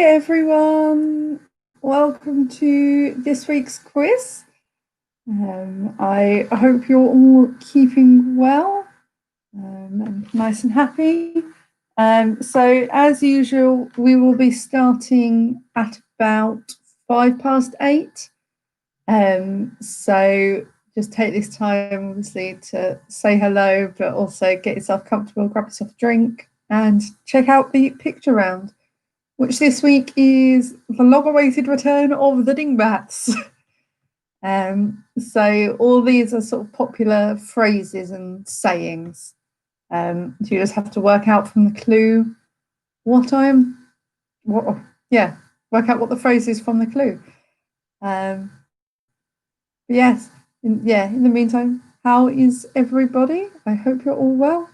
everyone, welcome to this week's quiz. I hope you're all keeping well and nice and happy. So as usual, we will be starting at about 8:05. So just take this time, obviously, to say hello, but also get yourself comfortable, grab yourself a drink, and check out the picture round, which this week is the long-awaited return of the dingbats. So all these are sort of popular phrases and sayings. So you just have to work out from the clue work out what the phrase is from the clue. Yes, in the meantime, how is everybody? I hope you're all well.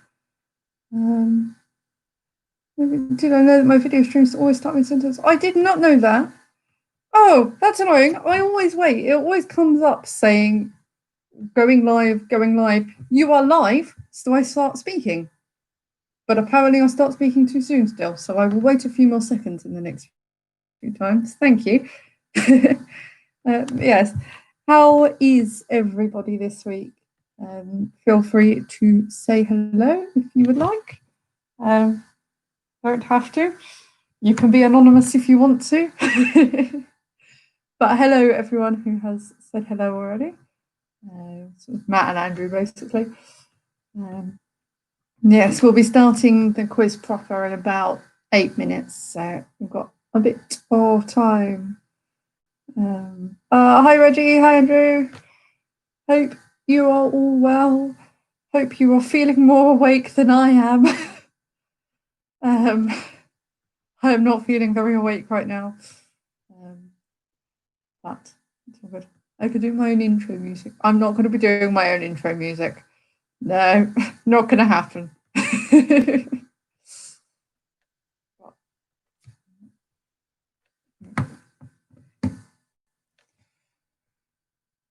Did I know that my video streams always start with sentences? I did not know that. Oh, that's annoying. I always wait. It always comes up saying going live. You are live, so I start speaking. But apparently I start speaking too soon still, so I will wait a few more seconds in the next few times. Thank you. Yes. How is everybody this week? Feel free to say hello if you would like. Don't have to. You can be anonymous if you want to. But hello, everyone who has said hello already. Sort of Matt and Andrew, basically. Yes, we'll be starting the quiz proper in about 8 minutes, so we've got a bit of time. Hi, Reggie. Hi, Andrew. Hope you are all well. Hope you are feeling more awake than I am. I am not feeling very awake right now. But it's all good. I could do my own intro music. I'm not going to be doing my own intro music. No, not going to happen.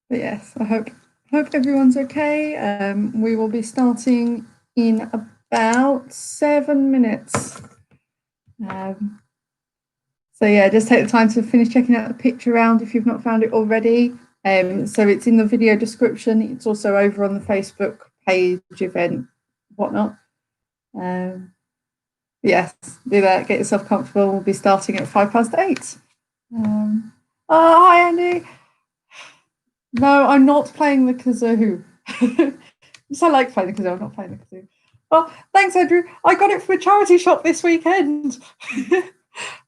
But yes, I hope everyone's okay. We will be starting in about 7 minutes. So yeah, just take the time to finish checking out the picture round if you've not found it already. So it's in the video description. It's also over on the Facebook page, event, whatnot. Yes, do that. Get yourself comfortable. We'll be starting at 8:05. Hi, Andy. No, I'm not playing the kazoo. I like playing the kazoo. I'm not playing the kazoo. Well, thanks, Andrew. I got it from a charity shop this weekend.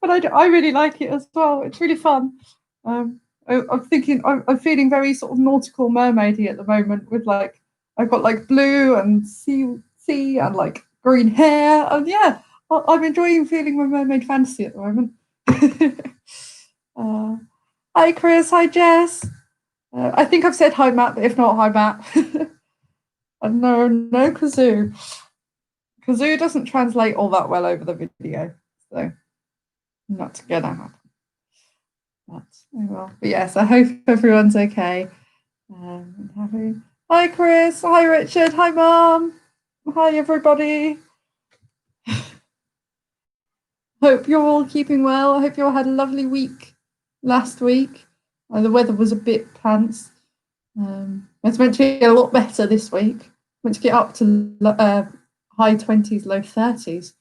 But I really like it as well. It's really fun. I'm feeling very sort of nautical mermaidy at the moment with I've got like blue and sea and like green hair. And yeah, I'm enjoying feeling my mermaid fantasy at the moment. Hi, Chris. Hi, Jess. I think I've said hi, Matt, but if not, hi, Matt. And no kazoo. Kazoo doesn't translate all that well over the video, so not gonna happen. But yes, I hope everyone's okay. Hi, Chris. Hi, Richard. Hi, Mum. Hi, everybody. Hope you're all keeping well. I hope you all had a lovely week last week. The weather was a bit pants. It's meant to be a lot better this week. Meant to get up to high 20s, low 30s.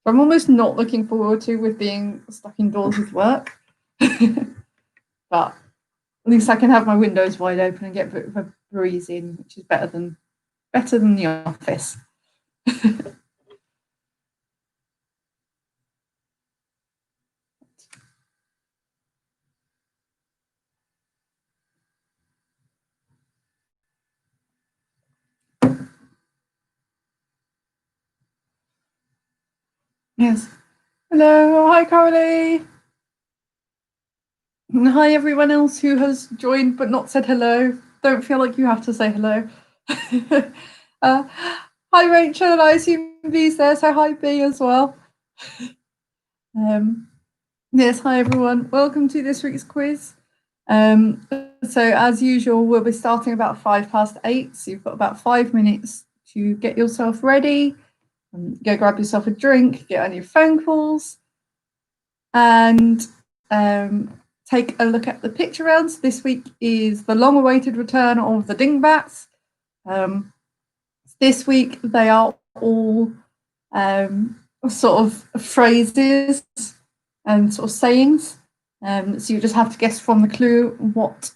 I'm almost not looking forward to with being stuck indoors with work. But at least I can have my windows wide open and get a bit of a breeze in, which is better than the office. Yes. Hello. Hi, Carly. And hi, everyone else who has joined but not said hello. Don't feel like you have to say hello. Hi, Rachel. I assume B's there, so hi, B as well. Yes, hi, everyone. Welcome to this week's quiz. So as usual, we'll be starting about 8:05. So you've got about 5 minutes to get yourself ready. Go grab yourself a drink, get on your phone calls. and take a look at the picture rounds. This week is the long-awaited return of the dingbats. This week they are all sort of phrases and sort of sayings. So you just have to guess from the clue what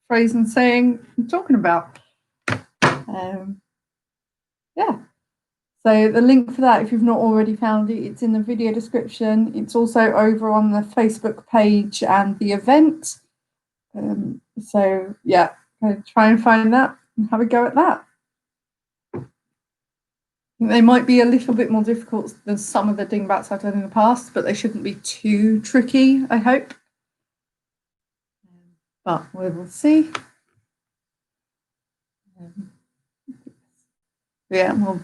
phrase and saying I'm talking about. Yeah. So the link for that, if you've not already found it, it's in the video description. It's also over on the Facebook page and the event. So yeah, try and find that and have a go at that. They might be a little bit more difficult than some of the dingbats I've done in the past, but they shouldn't be too tricky, I hope. But we will see. Yeah, we'll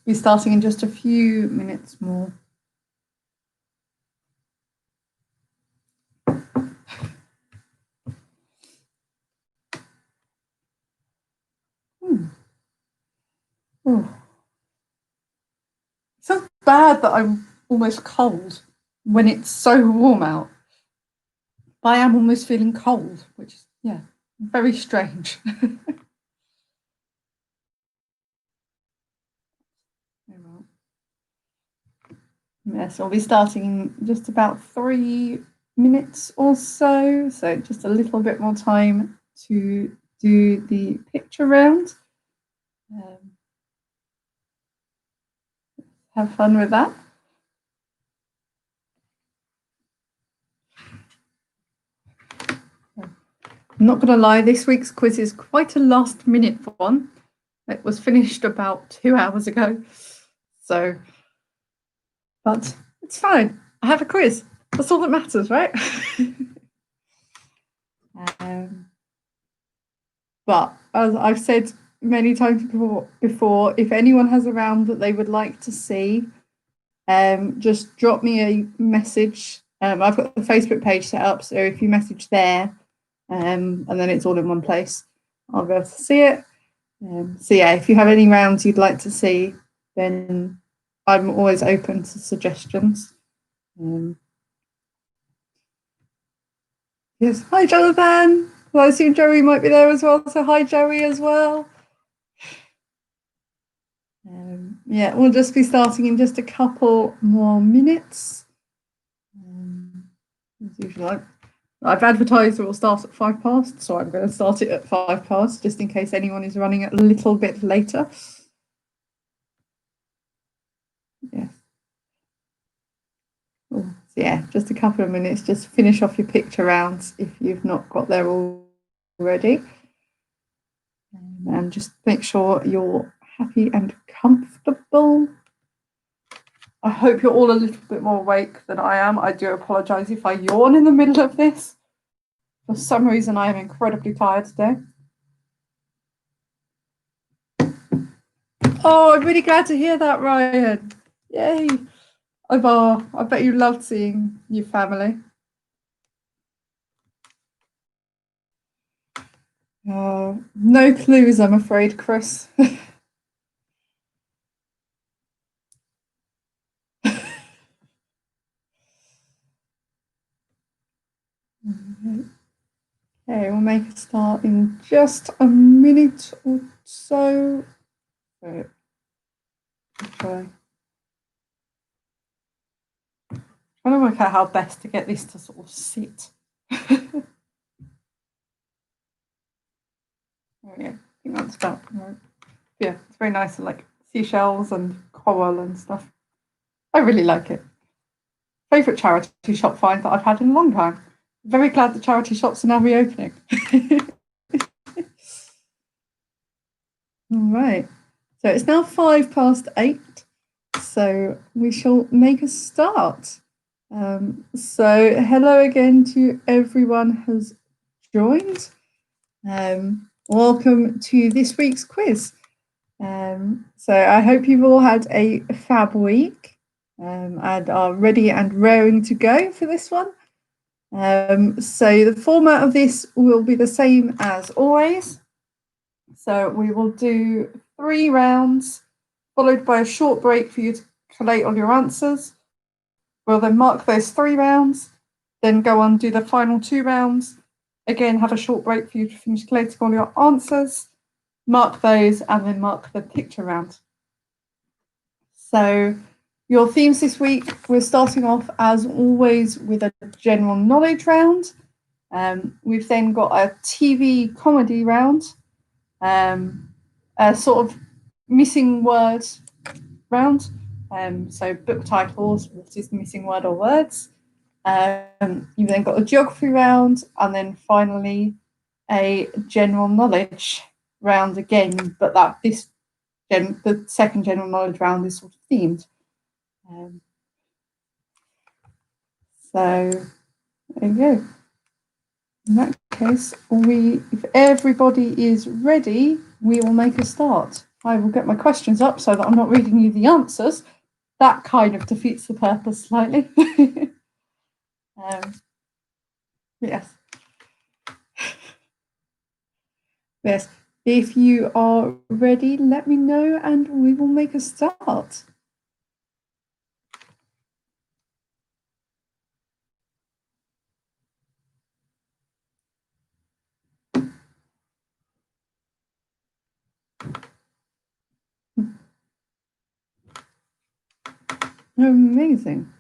be starting in just a few minutes more. Oh. It's so bad that I'm almost cold when it's so warm out. But I am almost feeling cold, which is, yeah, very strange. Yes, I'll be starting in just about 3 minutes or so. So just a little bit more time to do the picture round. Have fun with that. I'm not going to lie, this week's quiz is quite a last minute one. It was finished about 2 hours ago. So, but it's fine. I have a quiz. That's all that matters, right? But as I've said many times before, if anyone has a round that they would like to see, just drop me a message. I've got the Facebook page set up, so if you message there, and then it's all in one place, I'll be able to see it. So yeah, if you have any rounds you'd like to see, then I'm always open to suggestions. Yes, hi Jonathan. Well, I assume Joey might be there as well, so hi Joey as well. Yeah, we'll just be starting in just a couple more minutes. As usual, I've advertised it will start at 5 past, so I'm going to start it at 5 past, just in case anyone is running a little bit later. Yeah. So yeah, just a couple of minutes, just finish off your picture rounds if you've not got there already. And just make sure you're happy and comfortable. I hope you're all a little bit more awake than I am. I do apologise if I yawn in the middle of this. For some reason, I am incredibly tired today. Oh, I'm really glad to hear that, Ryan. Yay. I bet you loved seeing your family. No clues, I'm afraid, Chris. Okay, we'll make a start in just a minute or so. Right. Trying to work out how best to get this to sort of sit. Oh, yeah, I think that's about right. Yeah, it's very nice, like seashells and coral and stuff. I really like it. Favourite charity shop find that I've had in a long time. Very glad the charity shops are now reopening. All right, so it's now 8 past, so we shall make a start. So hello again to everyone who's joined. Welcome to this week's quiz. So I hope you've all had a fab week and are ready and raring to go for this one. So the format of this will be the same as always. So we will do 3 rounds, followed by a short break for you to collate all your answers. We'll then mark those 3 rounds, then go on, do the final 2 rounds. Again, have a short break for you to finish collating all your answers, mark those, and then mark the picture round. So your themes this week, we're starting off as always with a general knowledge round. We've then got a TV comedy round, a sort of missing word round. So book titles, what is the missing word or words? You've then got a geography round, and then finally a general knowledge round again, but the second general knowledge round is sort of themed. So there you go. In that case, if everybody is ready, we will make a start. I will get my questions up so that I'm not reading you the answers. That kind of defeats the purpose slightly. Yes. Yes. If you are ready, let me know and we will make a start. Amazing.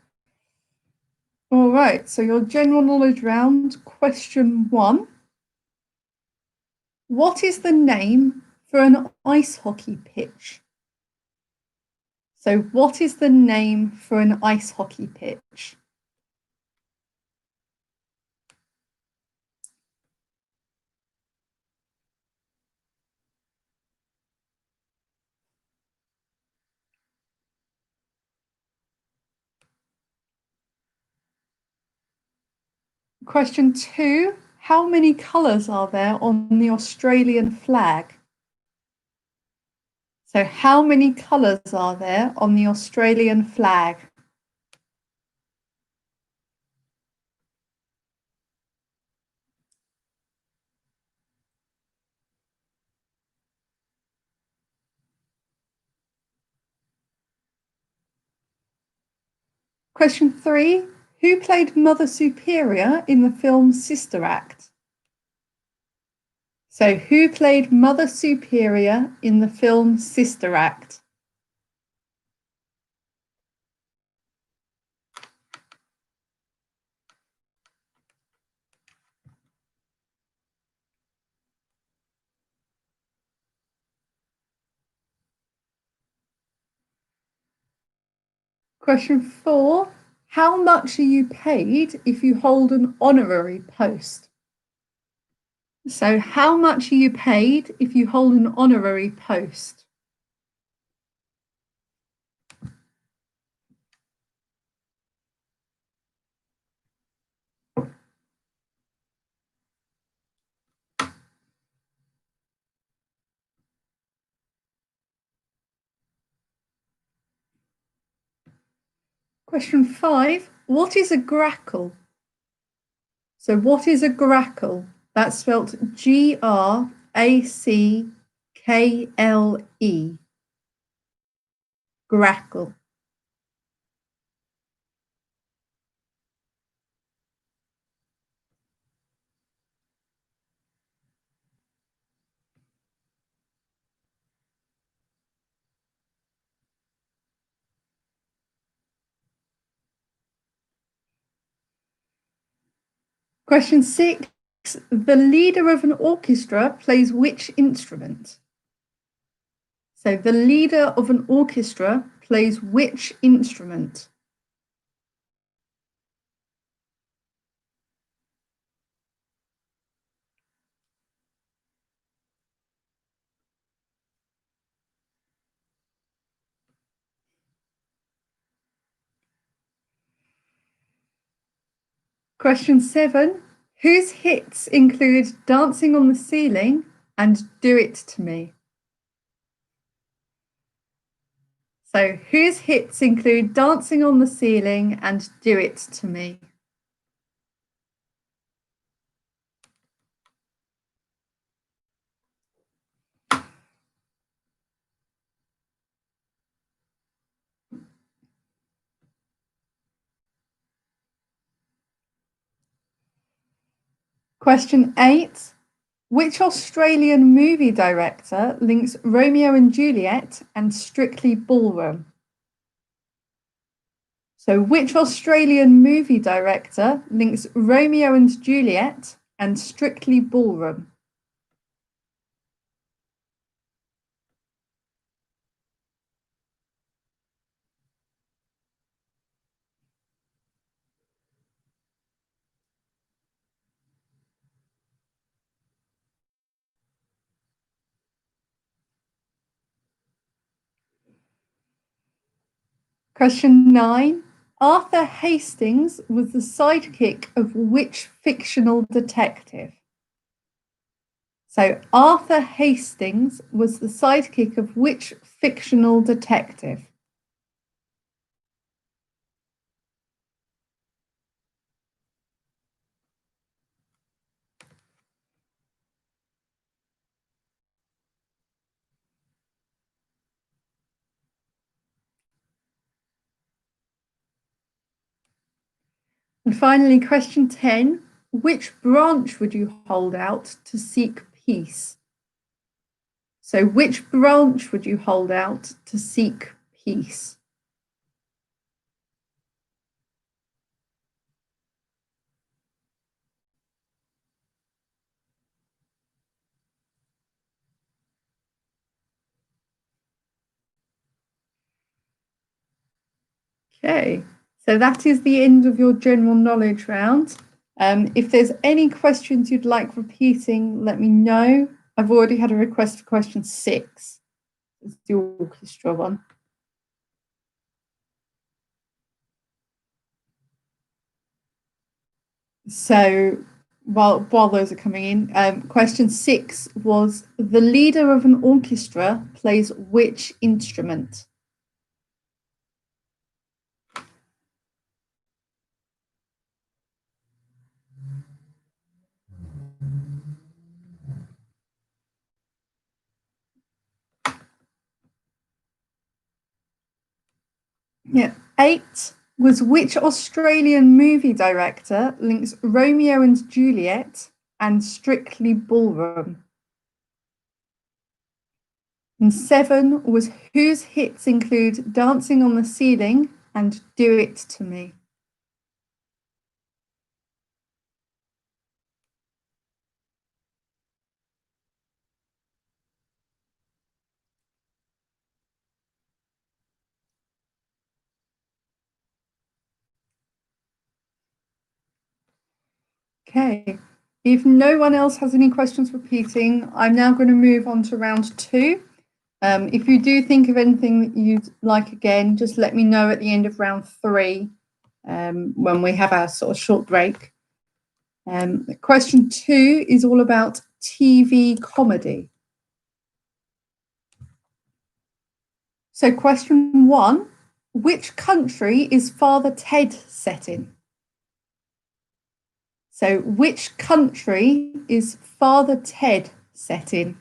All right, so your general knowledge round, question 1. What is the name for an ice hockey pitch? So what is the name for an ice hockey pitch? Question 2, how many colours are there on the Australian flag? So how many colours are there on the Australian flag? Question 3, who played Mother Superior in the film Sister Act? So who played Mother Superior in the film Sister Act? Question 4, how much are you paid if you hold an honorary post? So how much are you paid if you hold an honorary post? Question 5, what is a grackle? So what is a grackle? That's spelt Grackle. Grackle. Question 6, the leader of an orchestra plays which instrument? So the leader of an orchestra plays which instrument? Question 7, whose hits include Dancing on the Ceiling and Do It to Me? So whose hits include Dancing on the Ceiling and Do It to Me? Question 8. Which Australian movie director links Romeo and Juliet and Strictly Ballroom? So, which Australian movie director links Romeo and Juliet and Strictly Ballroom? Question 9. Arthur Hastings was the sidekick of which fictional detective? So, Arthur Hastings was the sidekick of which fictional detective? And finally, question 10. Which branch would you hold out to seek peace? So, which branch would you hold out to seek peace? Okay, so that is the end of your general knowledge round. If there's any questions you'd like repeating, let me know. I've already had a request for question 6. It's the orchestra one. So while those are coming in, question 6 was the leader of an orchestra plays which instrument? Yeah. 8 was which Australian movie director links Romeo and Juliet and Strictly Ballroom? And 7 was whose hits include Dancing on the Ceiling and Do It to Me? Okay, if no one else has any questions repeating, I'm now going to move on to round 2. If you do think of anything that you'd like again, just let me know at the end of round 3 when we have our sort of short break. Question 2 is all about TV comedy. So question 1, which country is Father Ted set in? So which country is Father Ted set in?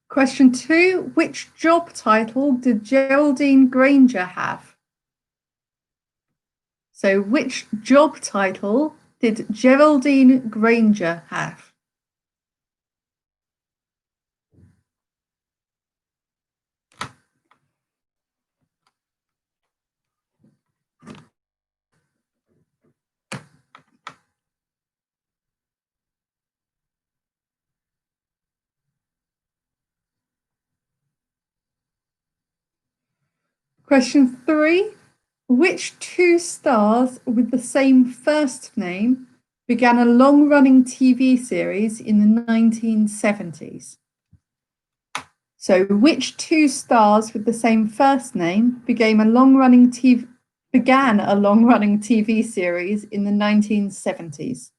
Question 2, which job title did Geraldine Granger have? So which job title did Geraldine Granger have? Question 3, which 2 stars with the same first name began a long-running TV series in the 1970s? So which 2 stars with the same first name began a long-running TV series in the 1970s?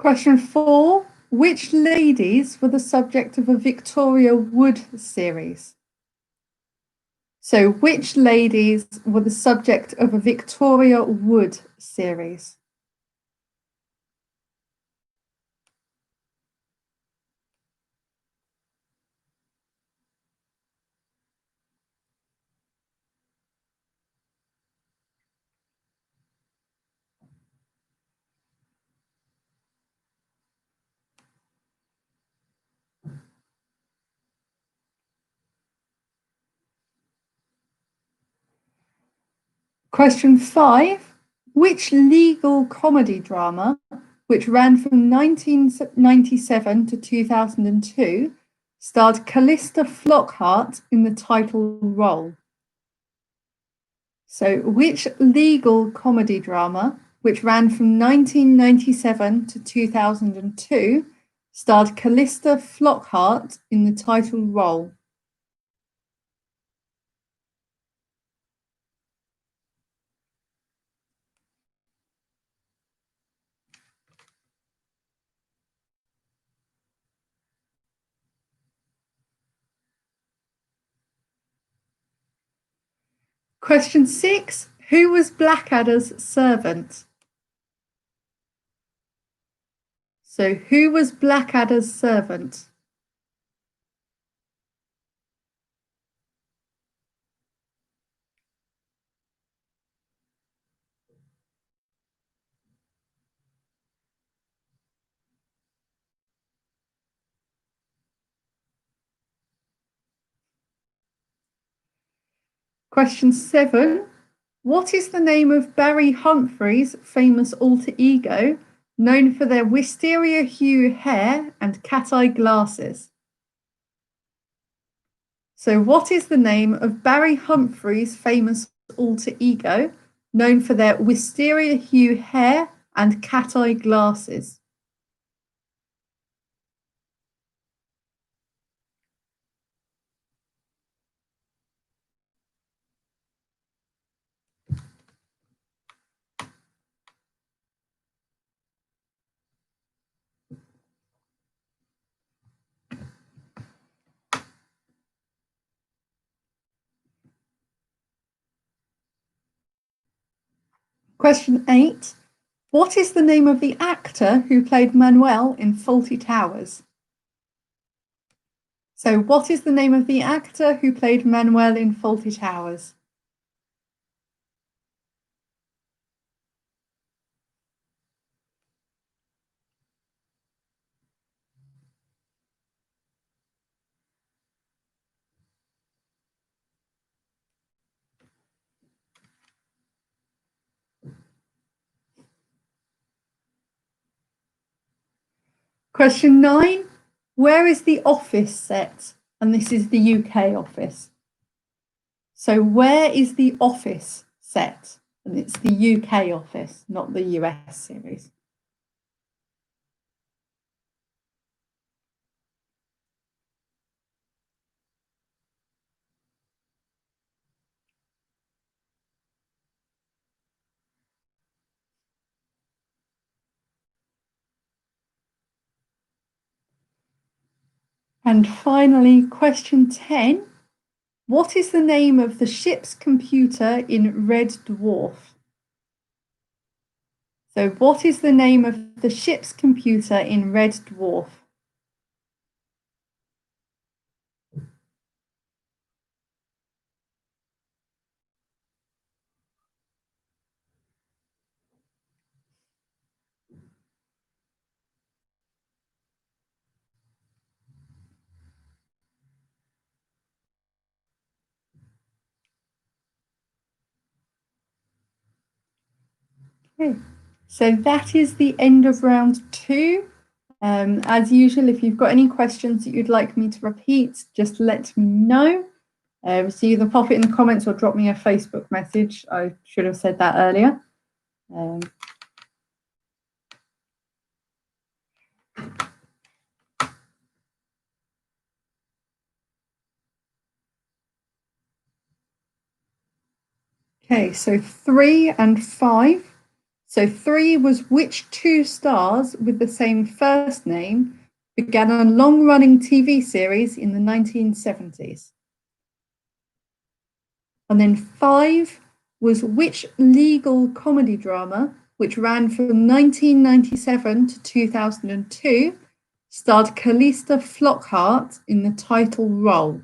Question 4. Which ladies were the subject of a Victoria Wood series? So, which ladies were the subject of a Victoria Wood series? Question 5. Which legal comedy drama, which ran from 1997 to 2002, starred Callista Flockhart in the title role? So, which legal comedy drama, which ran from 1997 to 2002, starred Callista Flockhart in the title role? Question 6. Who was Blackadder's servant? So, who was Blackadder's servant? Question 7. What is the name of Barry Humphries' famous alter ego, known for their wisteria hue hair and cat eye glasses? So, what is the name of Barry Humphries' famous alter ego, known for their wisteria hue hair and cat eye glasses? Question 8. What is the name of the actor who played Manuel in Fawlty Towers? So, what is the name of the actor who played Manuel in Fawlty Towers? Question 9. Where is the office set? And this is the UK office. So, where is the office set? And it's the UK office, not the US series. And finally, question 10. What is the name of the ship's computer in Red Dwarf? So, what is the name of the ship's computer in Red Dwarf? Okay. So that is the end of round 2. As usual, if you've got any questions that you'd like me to repeat, just let me know. So either pop it in the comments or drop me a Facebook message. I should have said that earlier. Okay, so 3 and 5. So 3 was which two stars with the same first name began a long-running TV series in the 1970s? And then 5 was which legal comedy drama, which ran from 1997 to 2002, starred Calista Flockhart in the title role?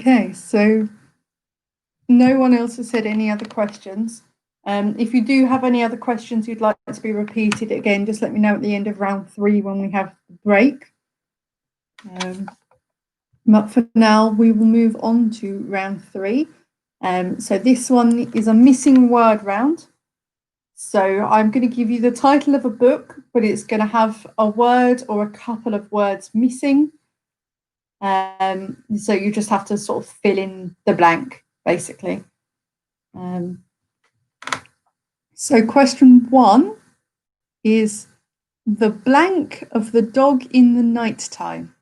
Okay, so no one else has said any other questions. If you do have any other questions you'd like to be repeated again, just let me know at the end of round 3 when we have the break. But for now, we will move on to round 3. So this one is a missing word round. So I'm going to give you the title of a book, but it's going to have a word or a couple of words missing. So you just have to sort of fill in the blank, basically. So question 1 is the blank of the dog in the night time.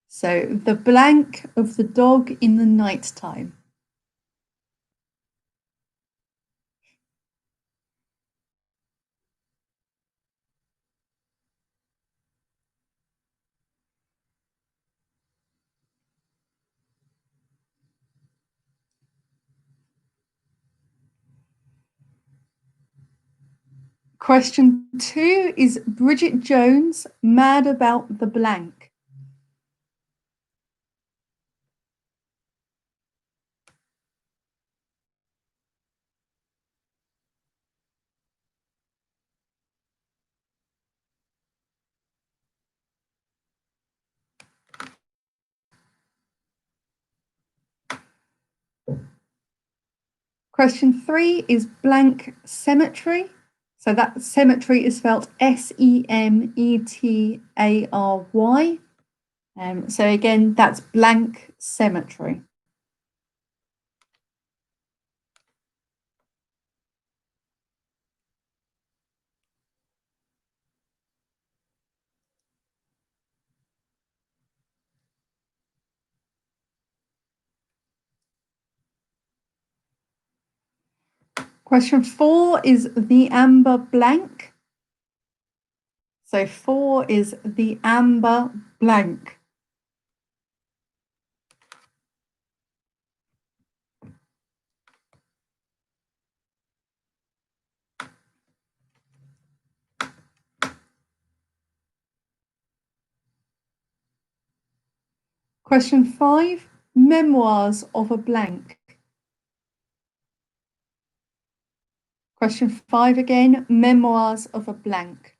So the blank of the dog in the night time. Question 2 is Bridget Jones mad about the blank? Question 3 is blank cemetery. So that cemetery is spelled S-E-M-E-T-A-R-Y. So again, that's blank cemetery. Question 4 is the amber blank. So 4 is the amber blank. Question 5, memoirs of a blank. Question 5 again, memoirs of a blank.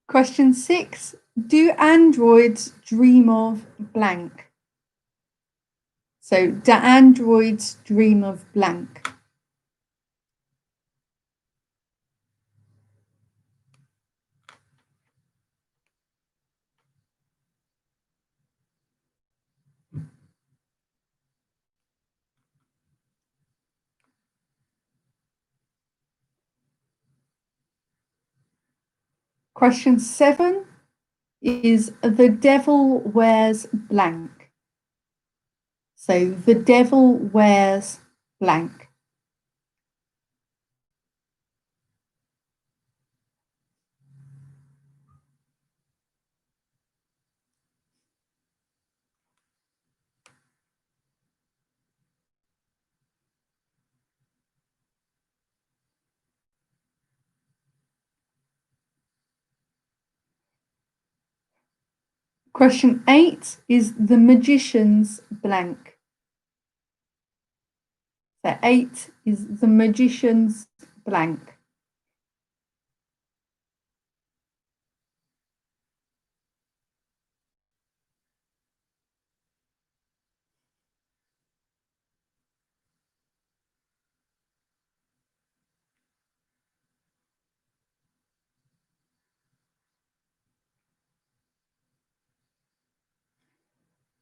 Question 6, do androids dream of blank? So, do androids dream of blank? Question 7 is the devil wears blank. So, the devil wears blank. Question 8 is the magician's blank. So 8 is the magician's blank.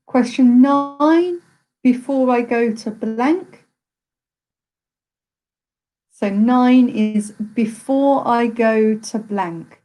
Question 9, before I go to blank. So 9 is before I go to blank.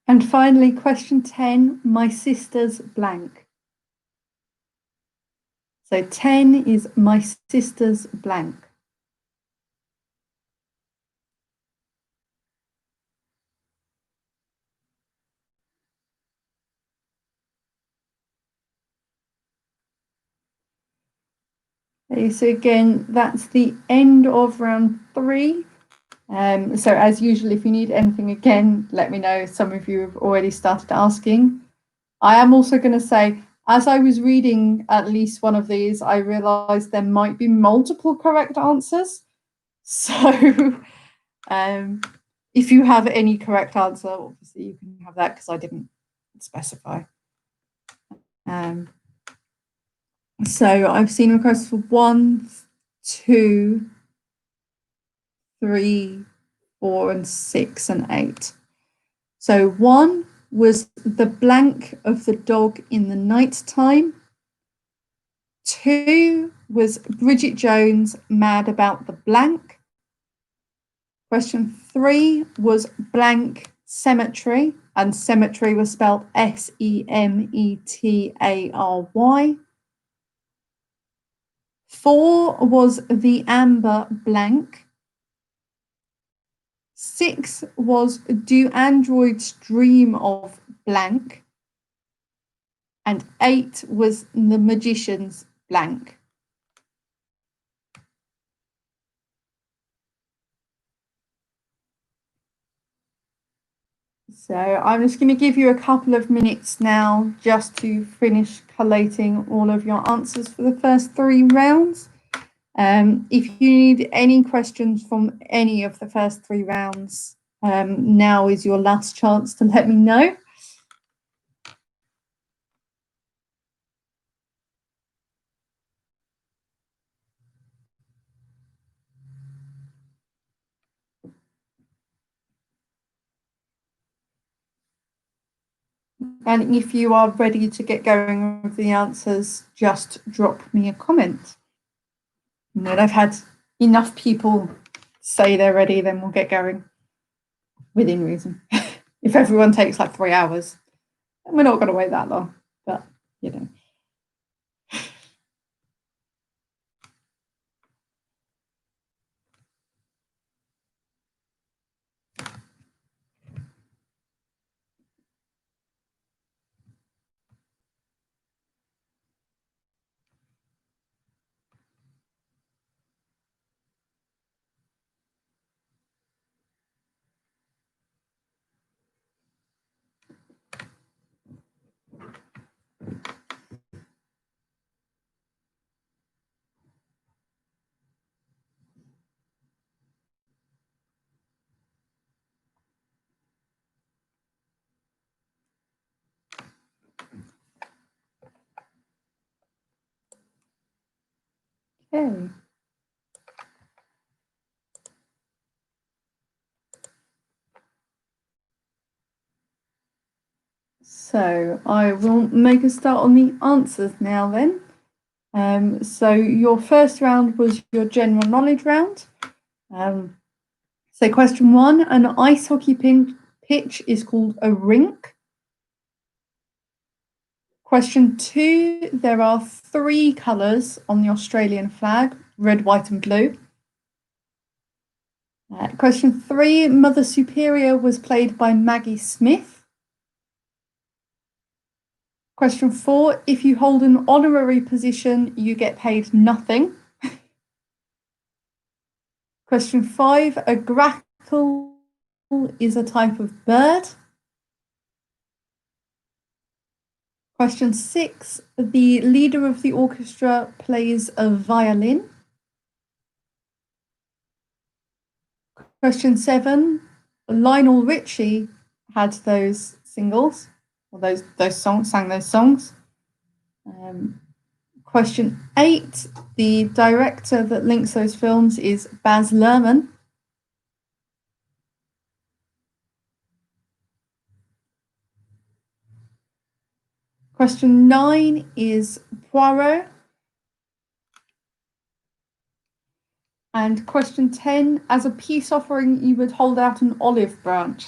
And finally, question 10, my sister's blank. So 10 is my sister's blank. Okay, so again, that's the end of round 3. So as usual, if you need anything again, let me know. Some of you have already started asking. I am also going to say, as I was reading at least one of these, I realised there might be multiple correct answers. So if you have any correct answer, obviously you can have that because I didn't specify. So I've seen requests for 1, 2, 3, 4, and 6, and 8. So 1 was the blank of the dog in the night time. 2 was Bridget Jones mad about the blank. Question 3 was blank cemetery, and cemetery was spelled S-E-M-E-T-A-R-Y. 4 was the amber blank. 6 was do androids dream of blank. And 8 was the magician's blank. So I'm just going to give you a couple of minutes now just to finish collating all of your answers for the first 3 rounds. If you need any questions from any of the first 3 rounds, now is your last chance to let me know. And if you are ready to get going with the answers, just drop me a comment. And when I've had enough people say they're ready, then we'll get going within reason. If everyone takes like 3 hours, we're not going to wait that long, but you know. Okay. So I will make a start on the answers now then. So your first round was your general knowledge round. So question 1, an ice hockey pitch is called a rink. Question 2, there are 3 colours on the Australian flag, red, white and blue. Question 3, Mother Superior was played by Maggie Smith. Question 4, if you hold an honorary position, you get paid nothing. Question 5, a grackle is a type of bird. Question 6, the leader of the orchestra plays a violin. Question 7, Lionel Richie had those singles, or those songs, sang those songs. Question 8, the director that links those films is Baz Luhrmann. Question 9 is Poirot. And question 10, as a peace offering, you would hold out an olive branch.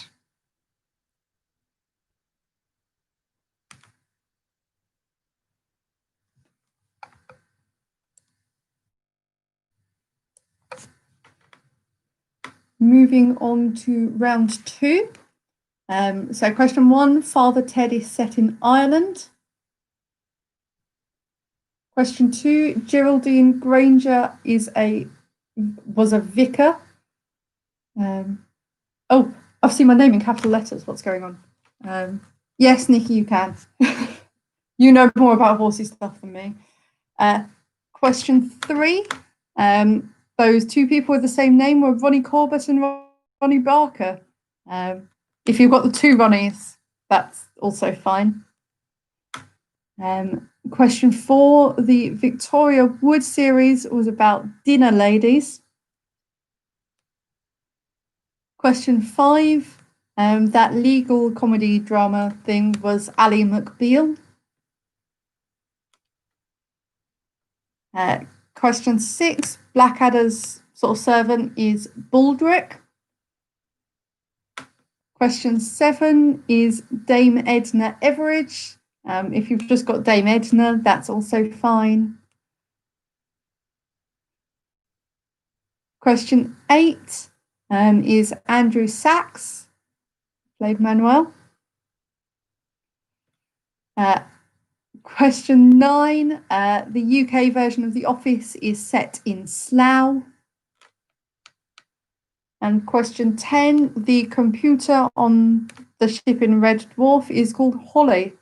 Moving on to round 2. So question 1, Father Ted is set in Ireland. Question 2, Geraldine Granger was a vicar. Oh, I've seen my name in capital letters. What's going on? Yes, Nikki, you can. You know more about horsey stuff than me. Question 3, those 2 people with the same name were Ronnie Corbett and Ronnie Barker. If you've got the 2 Ronnies, that's also fine. Question 4, the Victoria Wood series was about dinner ladies. Question 5, that legal comedy drama thing was Ally McBeal. Question 6, Blackadder's sort of servant is Baldric. Question 7 is Dame Edna Everage. If you've just got Dame Edna, that's also fine. Question 8 is Andrew Sachs, played Manuel. Question 9, the UK version of The Office is set in Slough. And question 10, the computer on the ship in Red Dwarf is called Holly.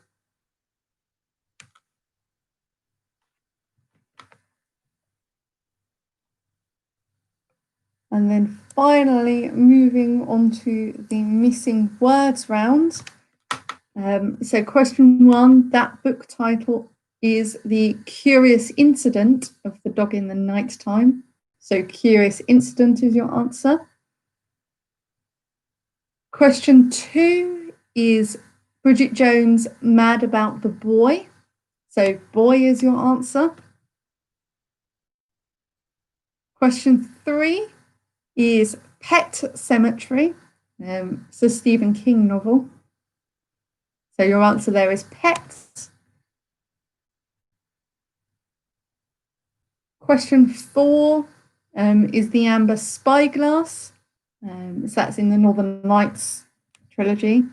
And then finally, moving on to the missing words round. So question 1, that book title is The Curious Incident of the Dog in the Night Time. So Curious Incident is your answer. Question 2 is Bridget Jones' Mad About the Boy. So boy is your answer. Question 3 is Pet Cemetery. It's a Stephen King novel. So your answer there is pets. Question 4 is The Amber Spyglass. So that's in the Northern Lights trilogy.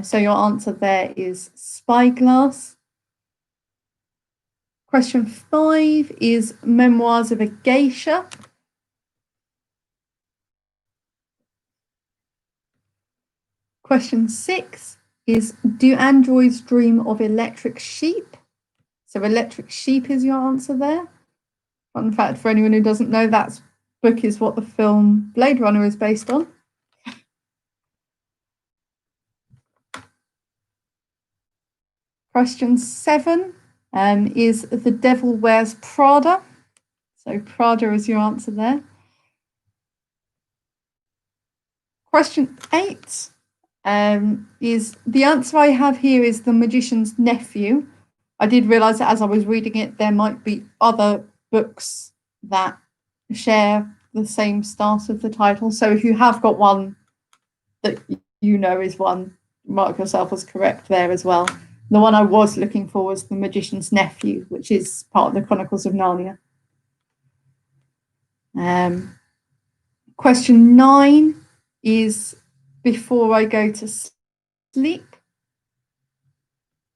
So your answer there is Spyglass. Question 5 is Memoirs of a Geisha. Question 6 is Do Androids Dream of Electric Sheep? So Electric Sheep is your answer there. Fun fact for anyone who doesn't know, that book is what the film Blade Runner is based on. Question 7 is The Devil Wears Prada. So Prada is your answer there. Question 8 is the answer I have here is The Magician's Nephew. I did realise that as I was reading it, there might be other books that share the same start of the title. So if you have got one that you know is one, mark yourself as correct there as well. The one I was looking for was The Magician's Nephew, which is part of the Chronicles of Narnia. Question 9 is Before I Go to Sleep,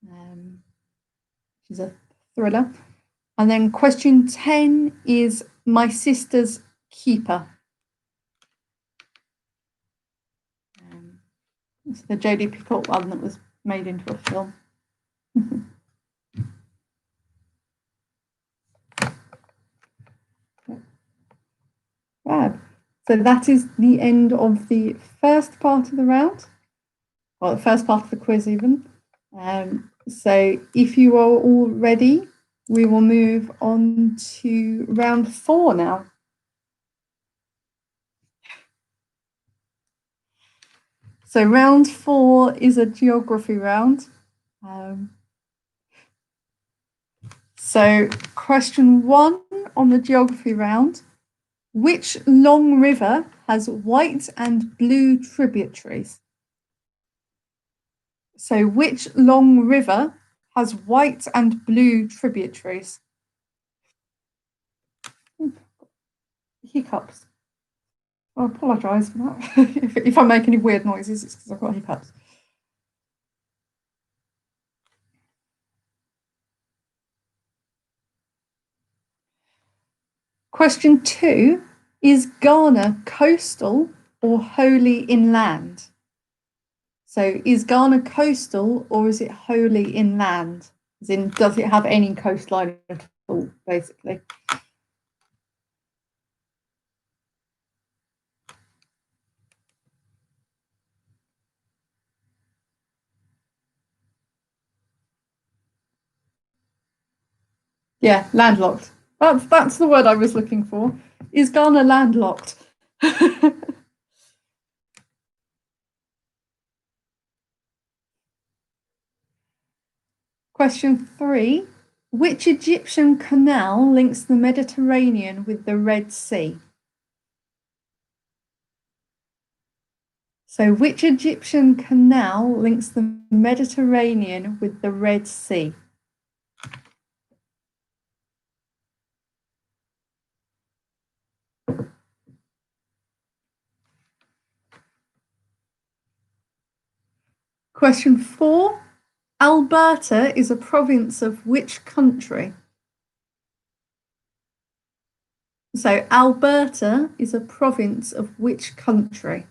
which is a thriller. And then question 10 is My Sister's Keeper. It's the Jodie Picoult one that was made into a film. Fab. So that is the end of the first part of the round, or the first part of the quiz even. So if you are all ready, we will move on to round 4 now. So round 4 is a geography round. So question 1 on the geography round. Which long river has white and blue tributaries? So which long river has white and blue tributaries? Hiccups. I apologise for that. if I make any weird noises, it's because I've got hiccups. Question 2, is Ghana coastal or wholly inland? So is Ghana coastal or is it wholly inland? As in, does it have any coastline at all, basically? Yeah, landlocked. That's the word I was looking for. Is Ghana landlocked? Question 3. Which Egyptian canal links the Mediterranean with the Red Sea? So which Egyptian canal links the Mediterranean with the Red Sea? Question 4. Alberta is a province of which country? So Alberta is a province of which country?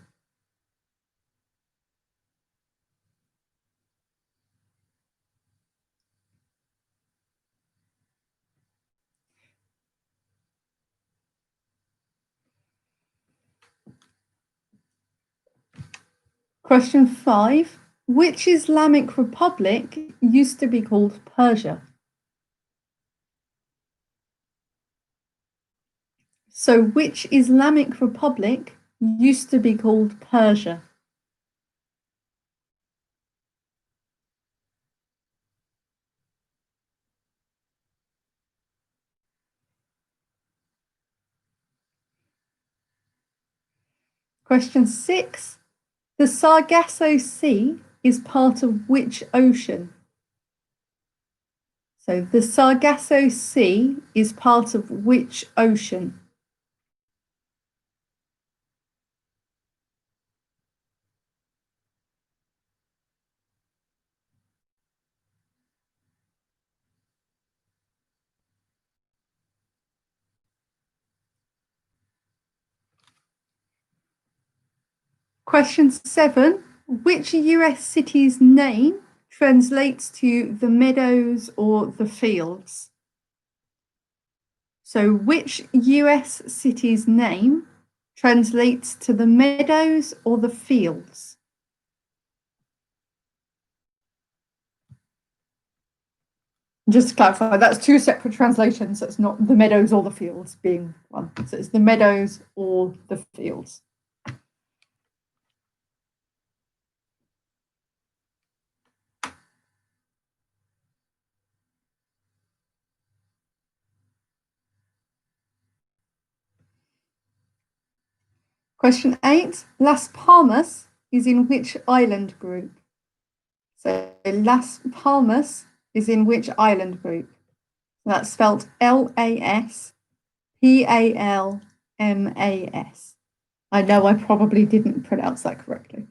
Question 5. Which Islamic republic used to be called Persia? So which Islamic republic used to be called Persia? Question 6. The Sargasso Sea is part of which ocean? So the Sargasso Sea is part of which ocean? Question 7. Which US city's name translates to the meadows or the fields? So which US city's name translates to the meadows or the fields? Just to clarify, that's 2 separate translations. That's not the meadows or the fields being one. So it's the meadows or the fields. Question 8. Las Palmas is in which island group? So Las Palmas is in which island group? That's spelled LASPALMAS. I know I probably didn't pronounce that correctly.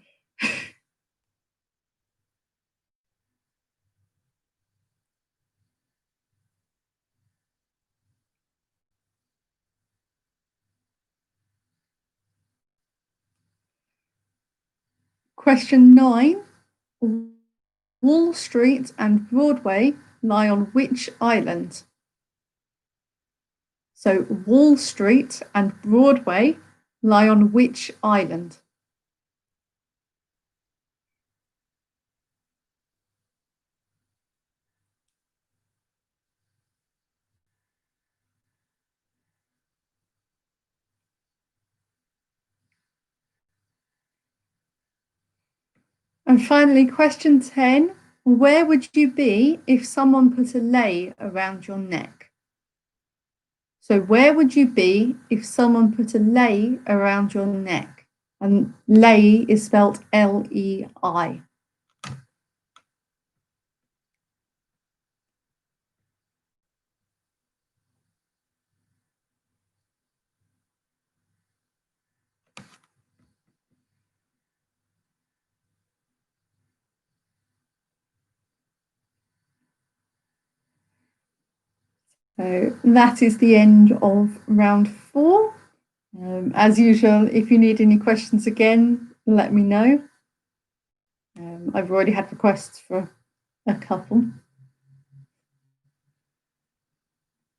Question 9. Wall Street and Broadway lie on which island? So Wall Street and Broadway lie on which island? And finally, question 10. Where would you be if someone put a lei around your neck? So where would you be if someone put a lei around your neck? And lei is spelled L-E-I. So that is the end of round 4. As usual, if you need any questions again, let me know. I've already had requests for a couple.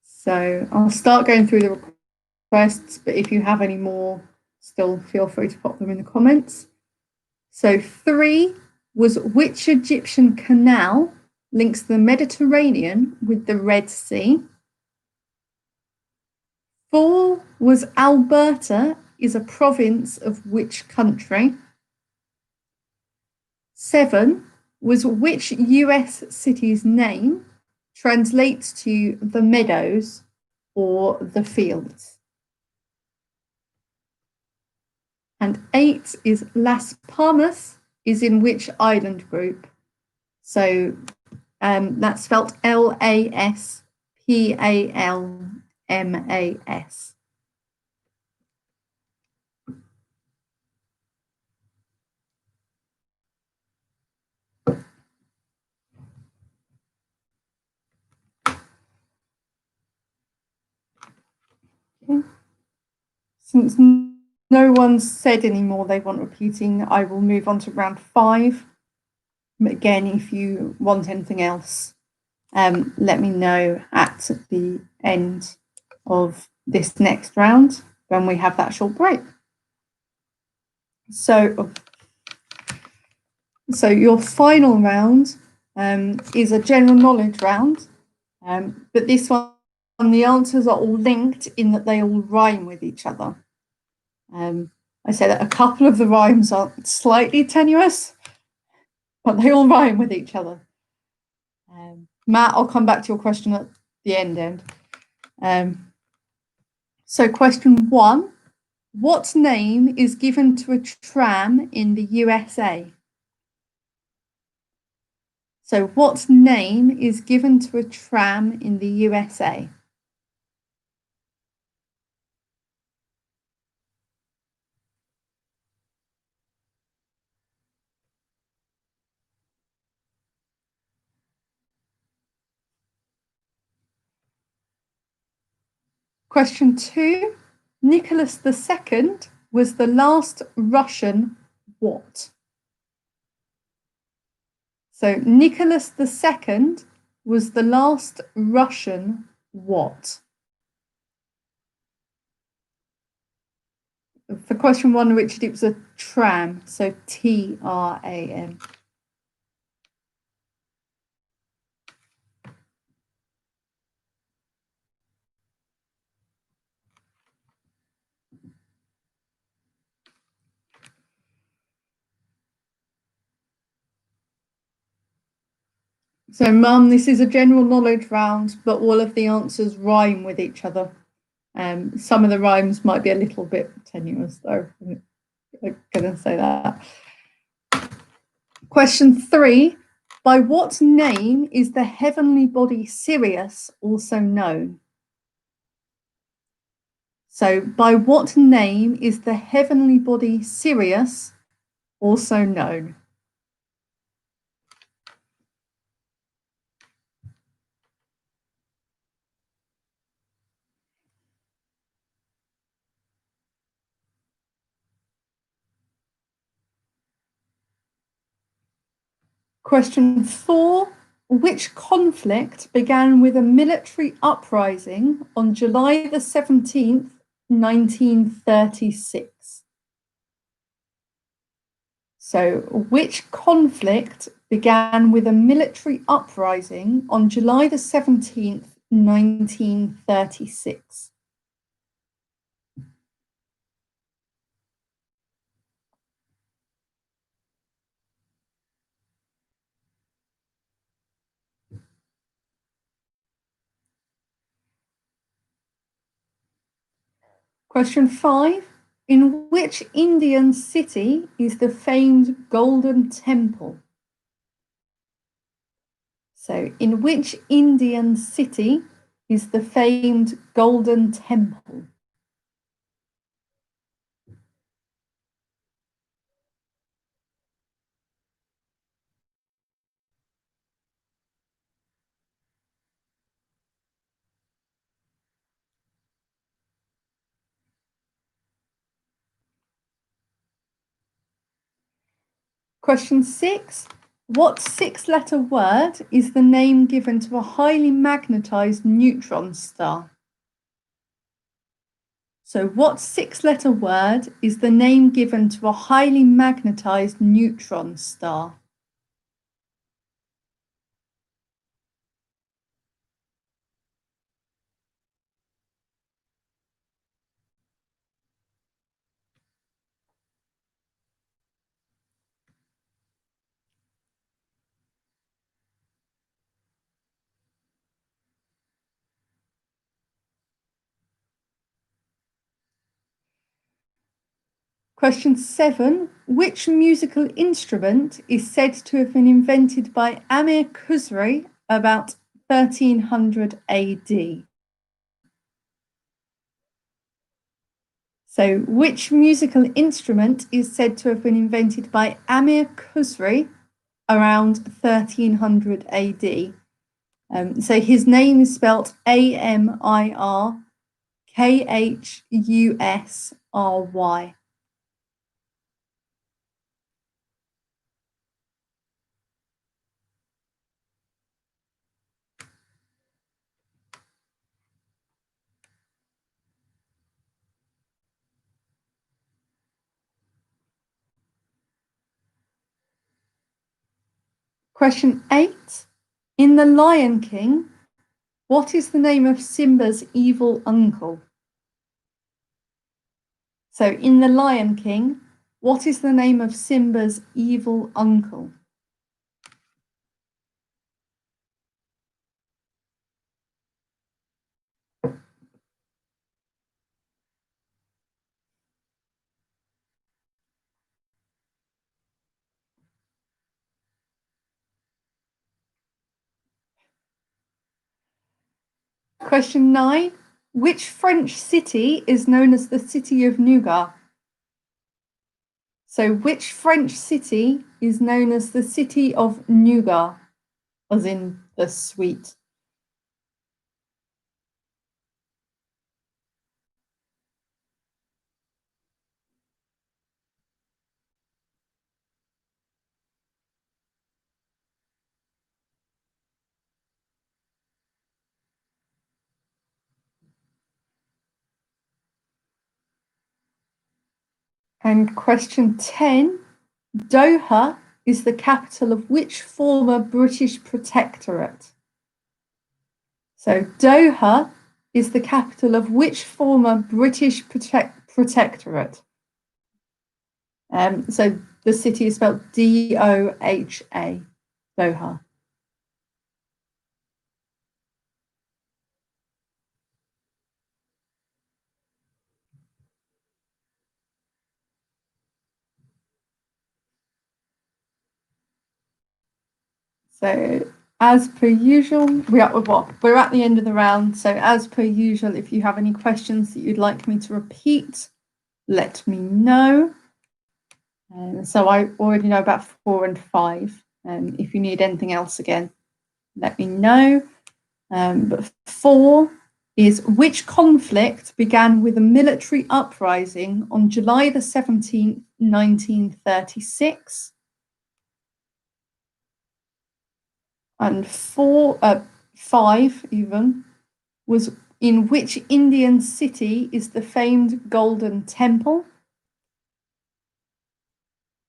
So I'll start going through the requests, but if you have any more, still feel free to pop them in the comments. So 3 was which Egyptian canal links the Mediterranean with the Red Sea? 4 was Alberta is a province of which country? 7 was which US city's name translates to the meadows or the fields? And 8 is Las Palmas is in which island group? So that's spelled LASPALMAS. Okay. Since no one's said any more they want repeating, I will move on to round 5. But again, if you want anything else, let me know at the end of this next round when we have that short break. So your final round is a general knowledge round, but this one, the answers are all linked in that they all rhyme with each other. I say that a couple of the rhymes are slightly tenuous, but they all rhyme with each other. Matt, I'll come back to your question at the end. So question 1, what name is given to a tram in the USA? So what name is given to a tram in the USA? Question 2, Nicholas II was the last Russian what? So Nicholas II was the last Russian what? For question 1, Richard, it was a tram, so T-R-A-M. So, Mum, this is a general knowledge round, but all of the answers rhyme with each other. Some of the rhymes might be a little bit tenuous, though. I'm going to say that. Question 3, By what name is the heavenly body Sirius also known? So, by what name is the heavenly body Sirius also known? Question 4. Which conflict began with a military uprising on July the 17th, 1936? So, which conflict began with a military uprising on July the 17th, 1936? Question 5. In which Indian city is the famed Golden Temple? So, in which Indian city is the famed Golden Temple? Question 6. What six-letter word is the name given to a highly magnetized neutron star? So, what six-letter word is the name given to a highly magnetized neutron star? Question 7. Which musical instrument is said to have been invented by Amir Khusri about 1300 AD? So, which musical instrument is said to have been invented by Amir Khusri around 1300 AD? So, his name is spelt Amirkhusry. Question 8. In The Lion King, what is the name of Simba's evil uncle? So, in The Lion King, what is the name of Simba's evil uncle? Question 9. Which French city is known as the City of Nougat? So, which French city is known as the City of Nougat, as in the sweet? And question 10. Doha is the capital of which former British protectorate? So, Doha is the capital of which former British protectorate? So, the city is spelled Doha, Doha. So as per usual, we're at the end of the round. So as per usual, if you have any questions that you'd like me to repeat, let me know. So I already know about 4 and 5. If you need anything else again, let me know. But 4 is, which conflict began with a military uprising on July the 17th, 1936? And 5 even was, in which Indian city is the famed Golden Temple?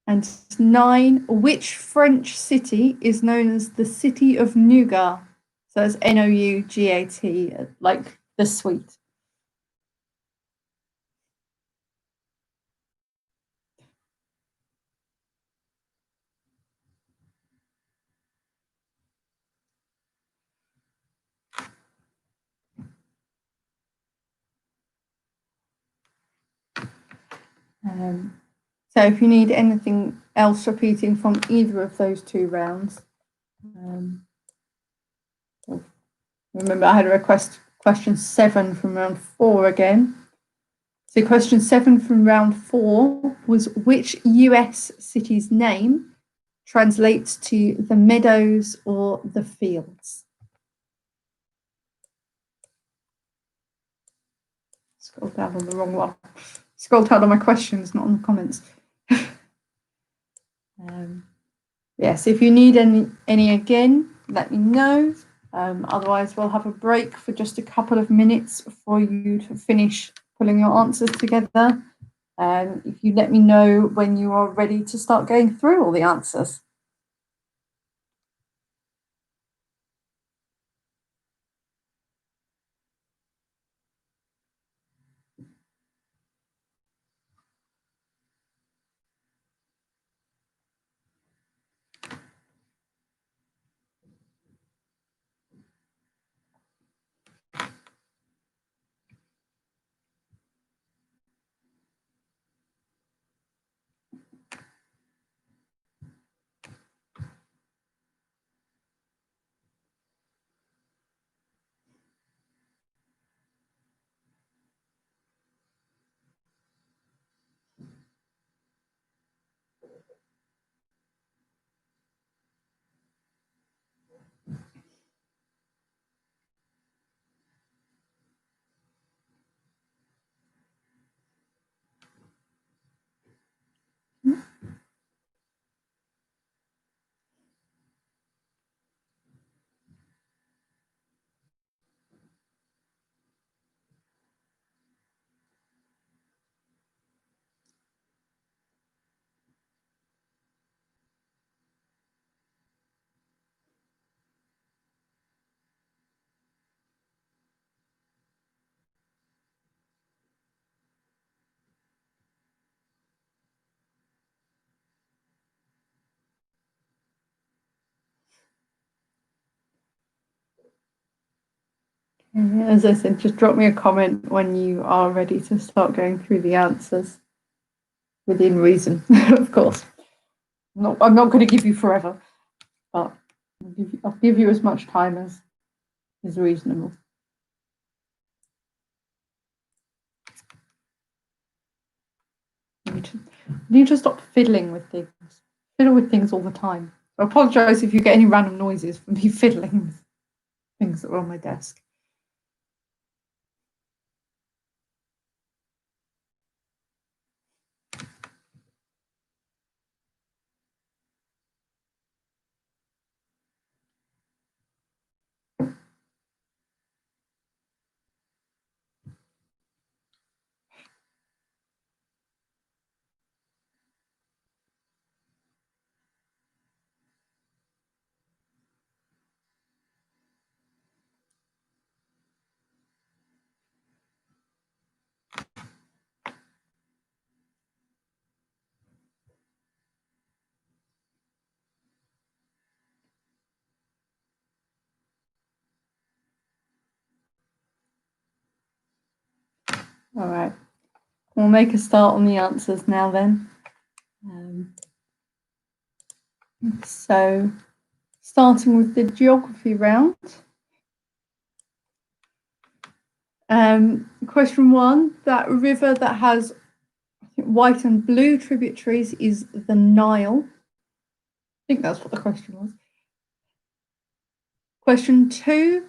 And 9, which French city is known as the City of Nougat? So it's Nougat, like the sweet. So if you need anything else repeating from either of those 2 rounds, remember I had a request, question 7 from round 4 again. So question 7 from round 4 was, which US city's name translates to the meadows or the fields? Scroll down on the wrong one. Scroll down on my questions, not on the comments. Yes, if you need any again, let me know. Otherwise, we'll have a break for just a couple of minutes for you to finish pulling your answers together. If you let me know when you are ready to start going through all the answers. As I said, just drop me a comment when you are ready to start going through the answers, within reason, of course. I'm not going to give you forever, but I'll give you as much time as is reasonable. I need to stop fiddling with things. Fiddle with things all the time. I apologise if you get any random noises from me fiddling with things that are on my desk. All right, we'll make a start on the answers now then. So starting with the geography round. Question 1, that river that has white and blue tributaries is the Nile. I think that's what the question was. Question 2,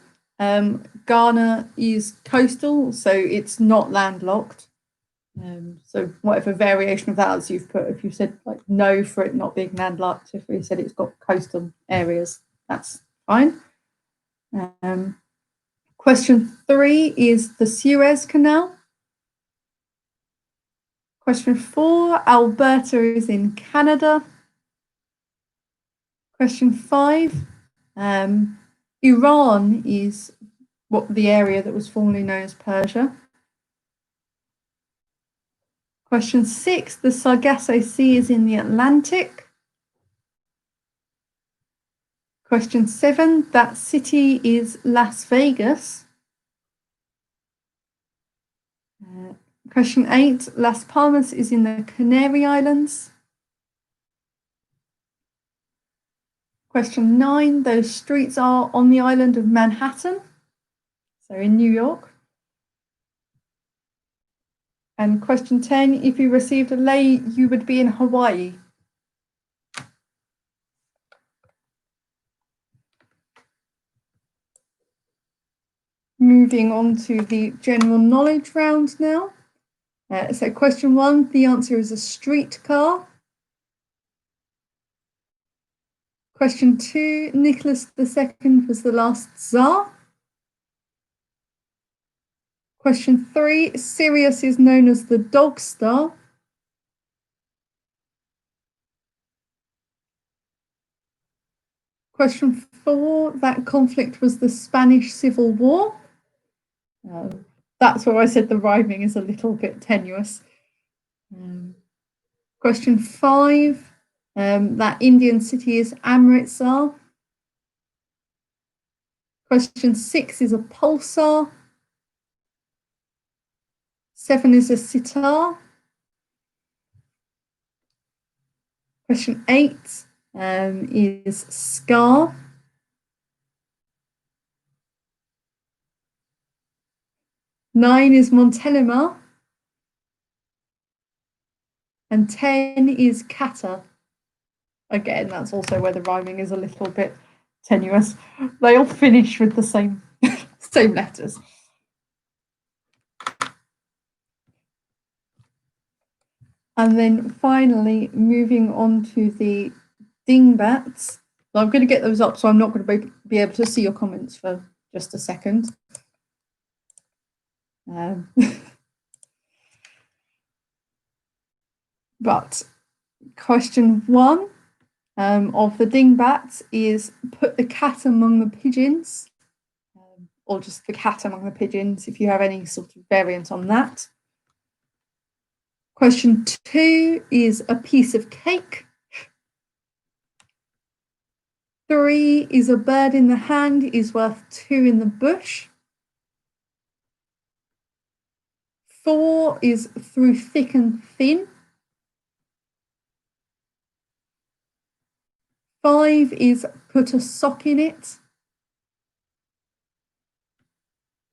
Ghana is coastal, so it's not landlocked. So whatever variation of that as you've put, if you said like no for it not being landlocked, if we said it's got coastal areas, that's fine. Question 3 is the Suez Canal. Question 4, Alberta is in Canada. Question 5, Iran is the area that was formerly known as Persia. Question 6, the Sargasso Sea is in the Atlantic. Question 7, that city is Las Vegas. Question 8, Las Palmas is in the Canary Islands. Question 9, those streets are on the island of Manhattan, so in New York. And question 10, if you received a lei, you would be in Hawaii. Moving on to the general knowledge round now. So question 1, the answer is a streetcar. Question 2, Nicholas II was the last Tsar. Question 3, Sirius is known as the dog star. Question 4, that conflict was the Spanish Civil War. That's where I said the rhyming is a little bit tenuous. Question 5, that Indian city is Amritsar. Question 6 is a pulsar. 7 is a sitar. Question 8 is scar. 9 is Montélimar. And 10 is kata. Again, that's also where the rhyming is a little bit tenuous. They all finish with the same letters. And then finally, moving on to the dingbats. So I'm going to get those up, so I'm not going to be able to see your comments for just a second. But question 1 of the dingbats is put the cat among the pigeons, or just the cat among the pigeons, if you have any sort of variant on that. Question 2 is a piece of cake. 3 is a bird in the hand is worth 2 in the bush. 4 is through thick and thin. 5 is put a sock in it.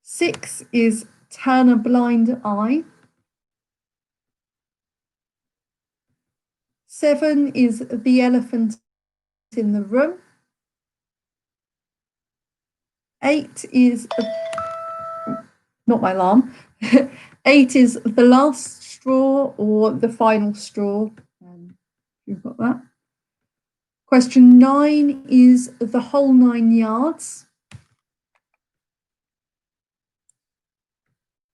6 is turn a blind eye. 7 is the elephant in the room. 8 is, not my alarm, 8 is the last straw or the final straw. You've got that. Question 9 is the whole 9 yards.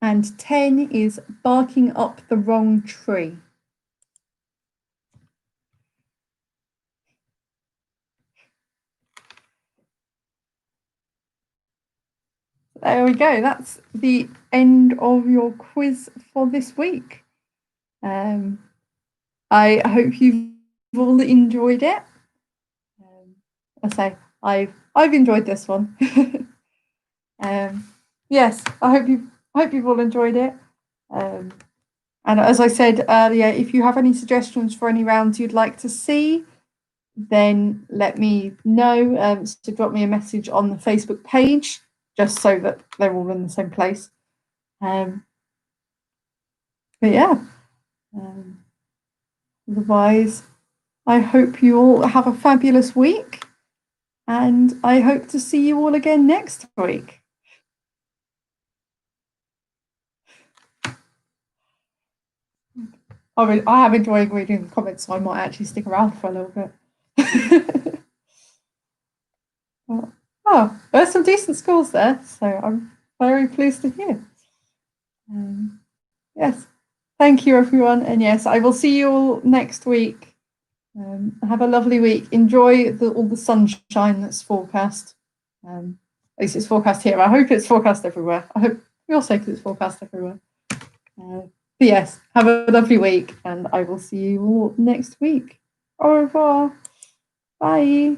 And 10 is barking up the wrong tree. There we go. That's the end of your quiz for this week. I hope you've all enjoyed it. I say I've enjoyed this one. Yes, I hope you've all enjoyed it. And as I said earlier, if you have any suggestions for any rounds you'd like to see, then let me know. So drop me a message on the Facebook page, just so that they're all in the same place. But yeah, otherwise, I hope you all have a fabulous week, and I hope to see you all again next week. I have enjoyed reading the comments, so I might actually stick around for a little bit. Oh, there's some decent scores there, so I'm very pleased to hear. Yes, thank you, everyone. And yes, I will see you all next week. Have a lovely week. Enjoy all the sunshine that's forecast. At least it's forecast here. I hope it's forecast everywhere. I hope for your sake it's forecast everywhere. But yes, have a lovely week, and I will see you all next week. Au revoir. Bye.